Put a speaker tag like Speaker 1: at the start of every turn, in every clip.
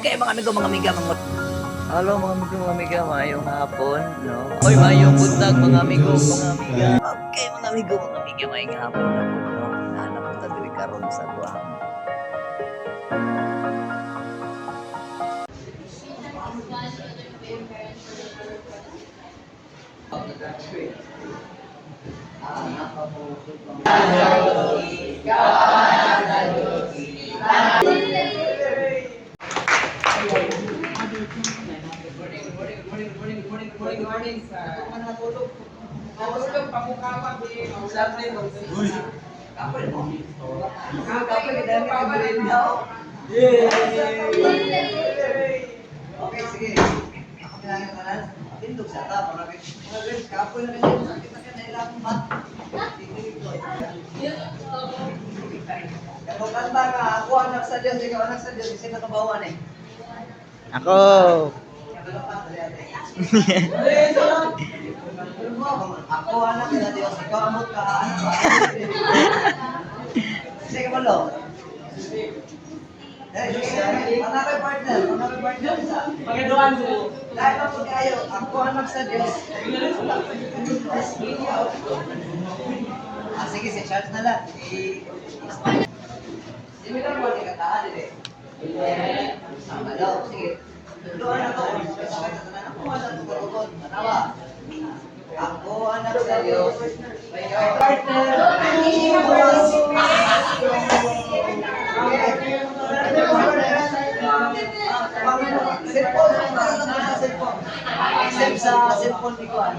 Speaker 1: Okay, mga amigo, mga amiga, mga... Hello mga amigo, mga amiga, mayong hapon, no? Oy, mayong buntag, mga amigo, mga amiga. Okay, mga amigo, mga amiga, mayong hapon na po, no? Hanap ko ta diri karon sa duhang.
Speaker 2: Morning, sir. Ano natulog? Ako lang pamukawan di mausap din. Uy. Kapal mo. Kapal ni dami ka rin daw. Yay! Okay, sige. Ako bilangin ka lang. Tindog sa ta para kapal na rin. Kita ka na ilang bat. Kung kanta ka, ako anak sa Diyos, ikaw anak sa Diyos, kasi nakabawan eh.
Speaker 1: Ako!
Speaker 2: Ako anak nila Diyos, ikaw amot ka anak ba? Sige mo lo. Manakay partner. Pagkaduan mo. Dahil lang po kayo, ako anak sa Diyos. Sige, si Charles na lang. Sige lang po, hindi ka tahan eh. Sama daw, sige. Doon ako. Ako anak sa Diyos. Manawa. Ako anak sa Diyos. Partner. Cellphone. Except sa cellphone ni Kuan.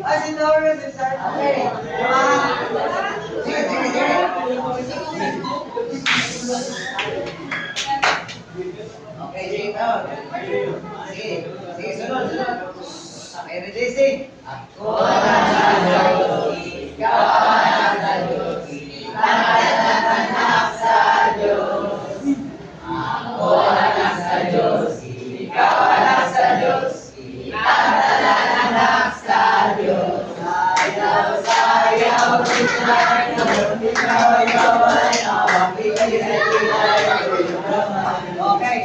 Speaker 2: Ay, sinawin si Sir. Sige. Okay, sige, sunod. Okay, ready, sing. Ako anak sa Diyos, ikaw anak sa Diyos, anak sa Diyos. Ako anak sa Diyos, ikaw anak sa Diyos, anak sa Diyos. Sayaw, ikaw ay awang, okay.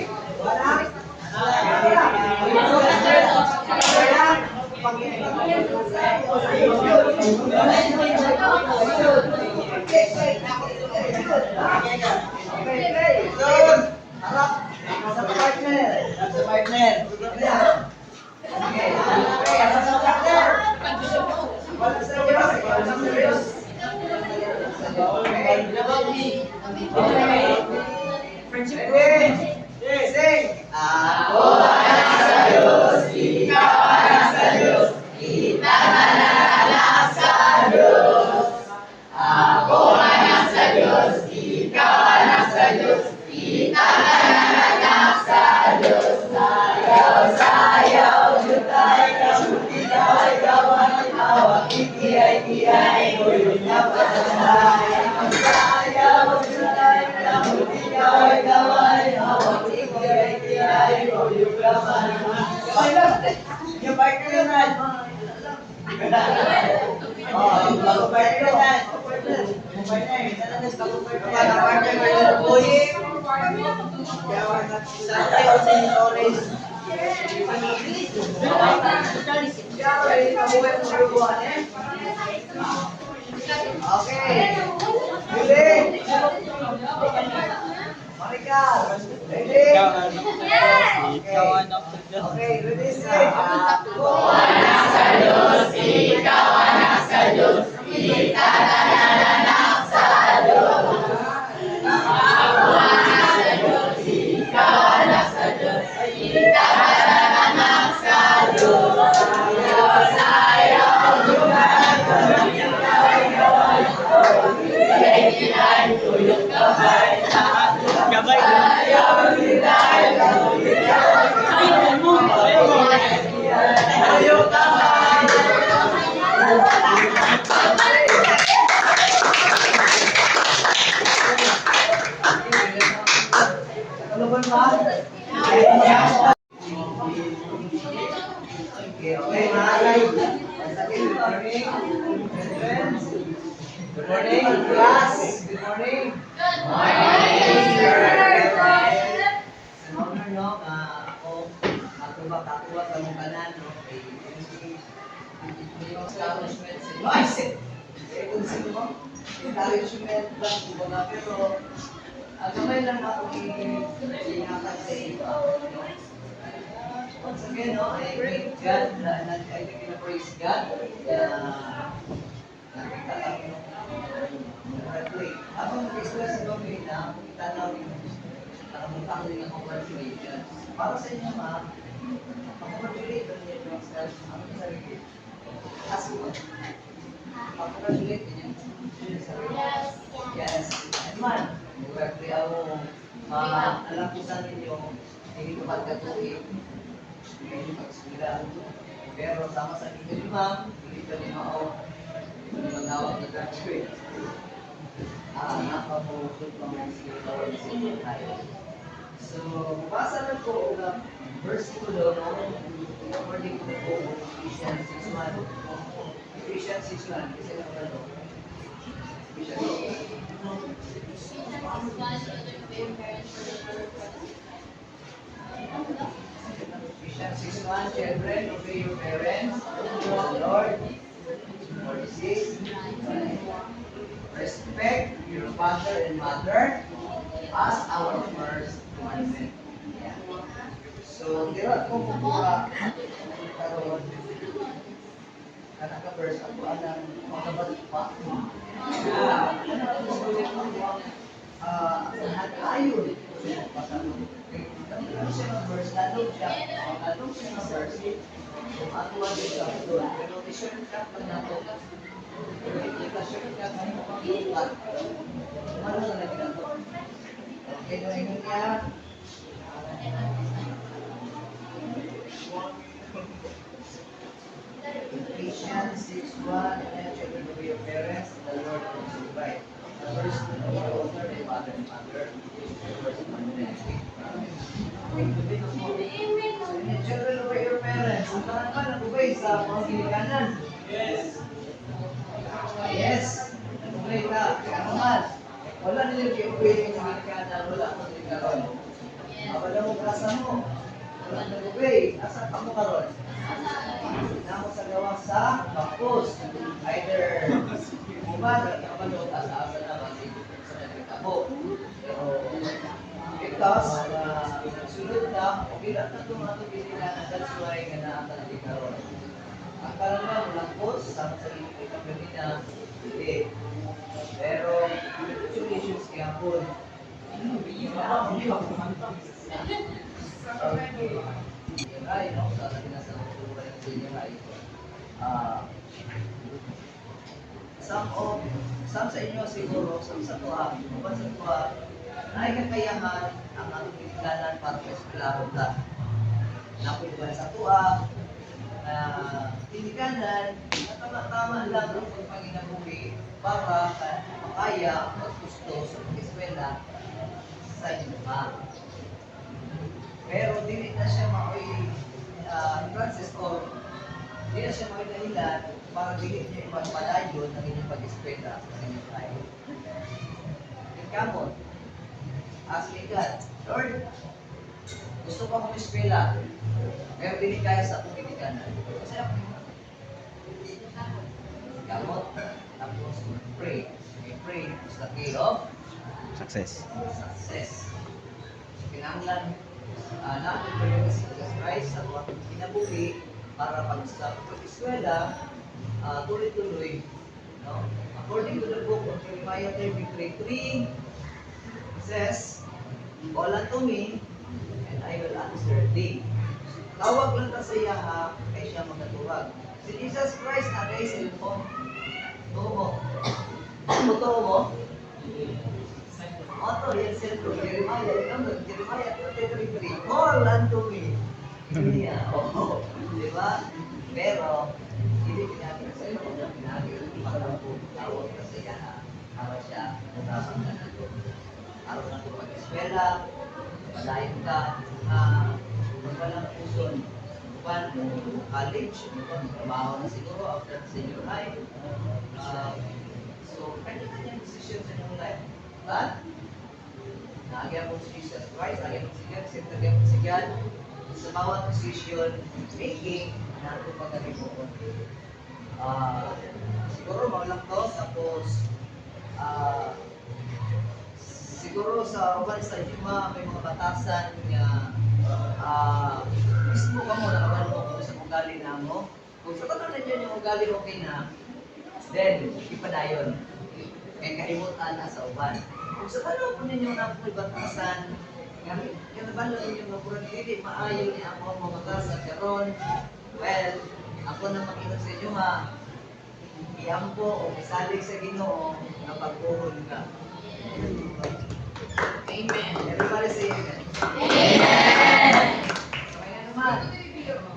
Speaker 2: Ako anak sa Diyos, ikaw anak sa Diyos, kita anak sa Diyos. Ako anak sa Diyos, ikaw anak sa Diyos, kita anak sa Diyos. Sayaw, jutay, ikaw ang awak, kikiyay, uyong na patay. Sayaw, jutay, ikaw ay awak, kikiyay, uyong na patay. Yung bike ko yun, man. Bago bike ko yan. Mobile na eh. Bago bike ko yan. Partner ko yun. Uy. Sante o senitores. Okay. Ready? Maricar. Ready? Okay, ready? Ako anak sa Diyos, ikaw anak sa Diyos, kita anak sa Diyos. Ako anak sa Diyos, ikaw anak sa Diyos, kita anak sa Diyos. Sayaw, jumalan, kikiyay, tuyok kamay, sayaw, hinay, tuyok kamay. Ano ba na? Okay, malay. Good morning. Good morning, class. Good morning. Good morning.
Speaker 1: encouragement lang po na, pero gamay lang ako ingatan sa iba. No? Once again, no, I thank God, I think praise God, nakita kami nung graduate. Habang nag-express si Mami na, kita namin, nakabutang din ang congratulations. Para sa inyo, ma'am, congratulate on yourself, ang sarili. As well. Congratulate din yung sarili. Yes. And man, graduate ako, alam ko sa ninyo, hindi ko pagkatuin, hindi ko pag-eskwela. Pero sama sa inyo, ma'am, hindi ka rin magawag na graduate. Napapulot pa mga sigurtawan sa inyo tayo. So, basa na po ang verse ko doon, according to the book of Ephesians 6:1. Ephesians 6:1, kasi lang ba doon? Ephesians 6:1, children, obey your parents, the Lord. 46, respect your father and mother as our first commandment. Yeah. So, tira ko pupura karon kana ka verse ako anang magabalik pa. Ayun. Ano siya ng verse? Lalong siya ng verse. Kung ako din siya doon. Pero i-share ka pa na ito. I-share ka pa na ito. Ano na lagi na ito? Okay, gawin mo niya. Ephesians 6:1, and children of your parents, the Lord will provide. First, honor your father and mother. First, children of your parents. Ang tanong ba nag-ubay sa mga ginikanan? Yes. Yes. Nag-ubay ka. Ano man? Wala nila i-ubay yung ginikanan. Wala mo din karon. Wala mo kasa mo. Wala nag-ubay. Asa pa mo karon? Na mo sa gawa sa kapos. Either bumad at kapalot asa-asa na kasi sa nagkitabo. Pero because nagsunod na, bilang na itong mga ginikanan, that's why nga naatang karon. Ang karama malangkos, sama sa inig ng kanina, hindi. Pero, situations kaya po, okay. Ay, no? Sa atin na sa kultura ng senior high. Some sa inyo siguro, some sa tuwa, uban sa tuwa, na kakayahan ang atong ginikanan para sa eskwelahan ta. Nakuliban sa tuwa, na ginikanan, na tama-tama lang ang pagpanginabuhi para makaya at gusto sa pag-eskwela sa inyo pa. Pero dili na siya maoy Francis or dili na siya maoy dahilan para dili niya ipagpadayon ang inyong pag-eskwela sa inyong tayo. Kamot, ask me God, Lord, gusto ko akong eskwela, pero dili kaya sa akong ginikanan. Kasi ako kamot, tapos pray. We pray is the key of
Speaker 3: Success.
Speaker 1: success. So, kinahanglan natin po yung Jesus Christ sa mga kinabuhi para pag sa pag-eskwela, tuloy-tuloy. No? According to the book of Jeremiah 33:3, says, call unto me, and I will answer thee. Tawag lang ka sa iya ha, kay siya magatuwag. Si Jesus Christ na kay cellphone. Tuho mo. Tuho mo. Oto, yan cellphone. Jeremiah 33:3. Call unto me. Yeah. Oh, di ba? Pero, hindi pinagin sa iyo. Pinagin para po tawag ka sa iya ha. Para siya matapang ka na ito. Araw na ito pag-eskwela, padayon ka, magwalang puson. Bukan, college, trabaho na siguro after senior high. So, kanya-kanya decision sa inyong life. But, naagyan po si Jesus Christ, naagyan po si God, sintagyan po si God, sa bawat decision making, nato pagkalimuon. Siguro, maulang to, tapos, ah, siguro sa uban sa Juma may mga batasan nga mismo ka mo nakabalo mo kung sa ugali na mo. Kung sa tanan na dyan yung ugali okay na, then ipadayon. Kaya kaimutan na sa uban. Kung sa tanan po ninyo na po batasan, kaya nabalo ninyo nga pura hindi maayo ni ako ang mga batasan karon. Well, ako na makita sa inyo nga, iampo o isalig sa Ginoo na pagbuhol ka.
Speaker 2: Amen.
Speaker 1: Everybody say amen. Amen. Kaya naman,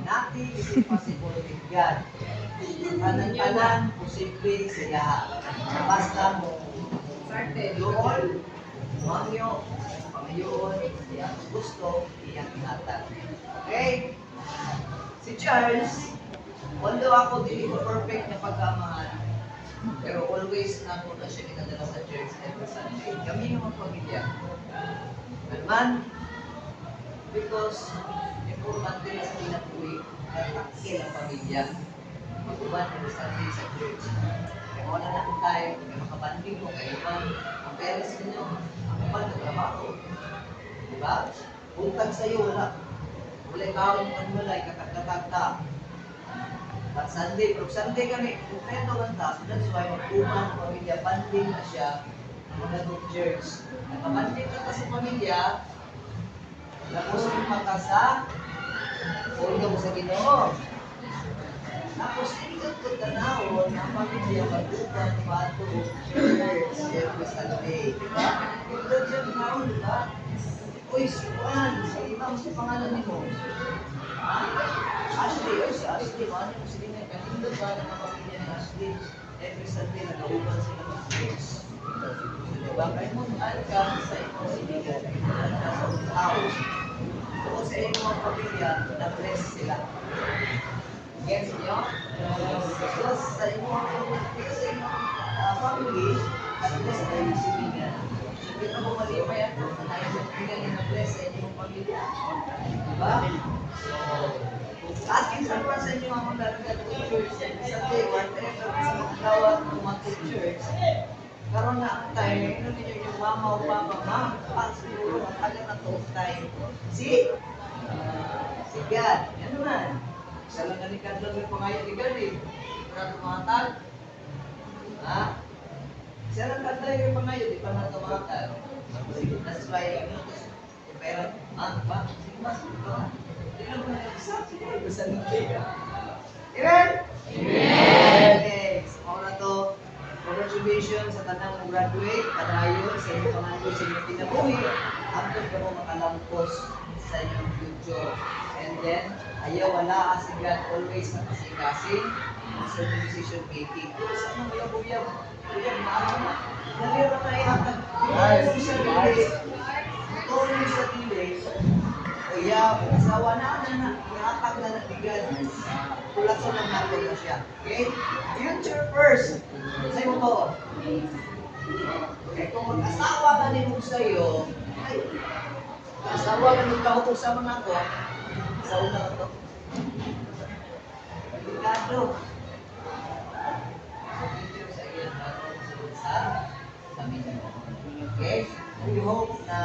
Speaker 1: nothing is impossible with God. Tanan-tanan, posible sila. Basta mo, doon, mangyo, pangayoon, iyang gusto, iyang inatan. Okay? Si Charles, although ako hindi ko perfect na pagkamahan, pero always na ako na siya kinadala sa church every Sunday. Kami yung mga pamilya. Naman, because importante na sa pinatuwi, katakil ang pamilya. Mag-uban every Sunday sa church. Kaya wala na kung tayo, kaya makabanding mo, kaya ibang ang parents ninyo, ang kapal na trabaho. Diba? Buntag sa'yo, wala. Wala kawin mo wala, kakagkakagta. At Sunday, pag Sunday kami, kumpleto lang ta. So that's why mag-uman ang pamilya, banding na siya ng church. Nakabanding ka sa pamilya, tapos kumaka sa ulo mo sa Ginoo. Tapos ikot ko tanawon ang pamilya mag-upan, bato, church, every Sunday. Diba? Ikot siya tanawon, diba? Uy, si Juan, sa ibang sa pangalan ni mo. Ashley, o si Ashley, ano mo sila nga, kanino ba ng mga pamilya ni Ashley? Every Sunday, nag-auban sila ng church. Diba? Kaya mo, mahal ka sa iyong sinigan, mahal ka sa house. O sa iyong pamilya, na-bless sila. Gets niyo? Because sa iyong family, na-bless na yung sinigan. Hindi na bumali pa yan, na tayo sinigan na-bless sa inyong pamilya. Diba? At kinsan pa sa inyo ang magdalagat sa church sa day, whatever sa magdawat ng mga church, karoon na ang time, ino ninyo yung mama o papa, ma'am, siguro, ang tagal na to time. Si God, yan naman. Isa lang nalikad lang yung pangayon ni God eh. Para tumatag. Ha? Isa lang kanda yung pangayon, di pa na tumatag. That's why, pero, ba? Sige mas, ba? Amen? Amen! Okay, so na to. Congratulations sa tanang mong graduate, kadayon sa inyong pangako sa inyong kinabuhi, hanggang ka mo makalampos sa inyong future. And then, ayaw wala si God always nakasing-kasing sa decision making. Pero sa mga buyab-buyab, maaari na. Nalira na ihatag. Tulong sa tili. Tulong sa tili. Kaya, asawa na, ihatag na natigan. Tulason ng natin na siya. Okay? Future first. Sa'yo mo to. Okay, kung mag-asawa ka ni mo sa'yo, ay, asawa ka ni kahutog sa mga ko, sa una ka to. Delikado. So, future sa iyo, sunod sa pamilya mo. Okay? We hope na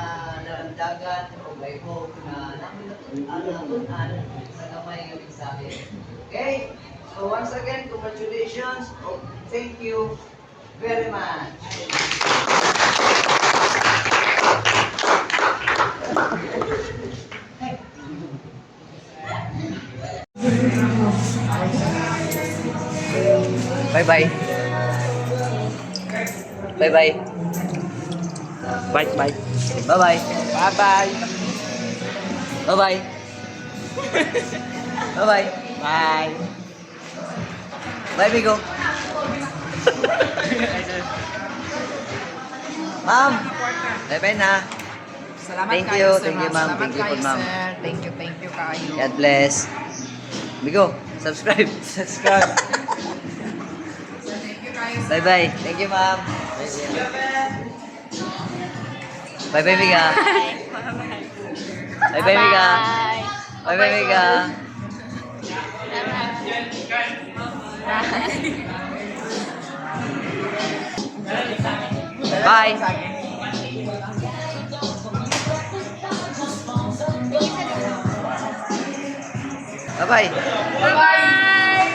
Speaker 1: naramdagan o I hope na natutunan sa gamay ng mensahe. Okay? So once again, congratulations. Oh, thank you very much. Bye-bye. Bye-bye.
Speaker 3: Bye, bye.
Speaker 1: Bye-bye.
Speaker 3: Bye-bye.
Speaker 1: Bye-bye. Bye-bye.
Speaker 3: Bye.
Speaker 1: Bye, Bigo. Ma'am. Bye-bye na.
Speaker 2: Salamat
Speaker 1: Thank
Speaker 2: kayo,
Speaker 1: you,
Speaker 2: sir,
Speaker 1: thank you,
Speaker 2: ma'am.
Speaker 1: ma'am.
Speaker 2: Salamat
Speaker 1: Thank you,
Speaker 2: kayo,
Speaker 1: ma'am.
Speaker 2: sir. Thank you kayo.
Speaker 1: God bless. Bigo, subscribe.
Speaker 3: Subscribe.
Speaker 2: Thank you kayo, sir.
Speaker 1: Bye-bye. Thank you, ma'am. Bye-bye, Biga. Bye-bye, Biga. Bye-bye, Biga.
Speaker 4: Bye.
Speaker 1: Bye. Bye-bye.
Speaker 2: Bye-bye!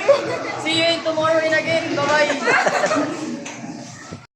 Speaker 2: See you in tomorrow and again. Bye-bye!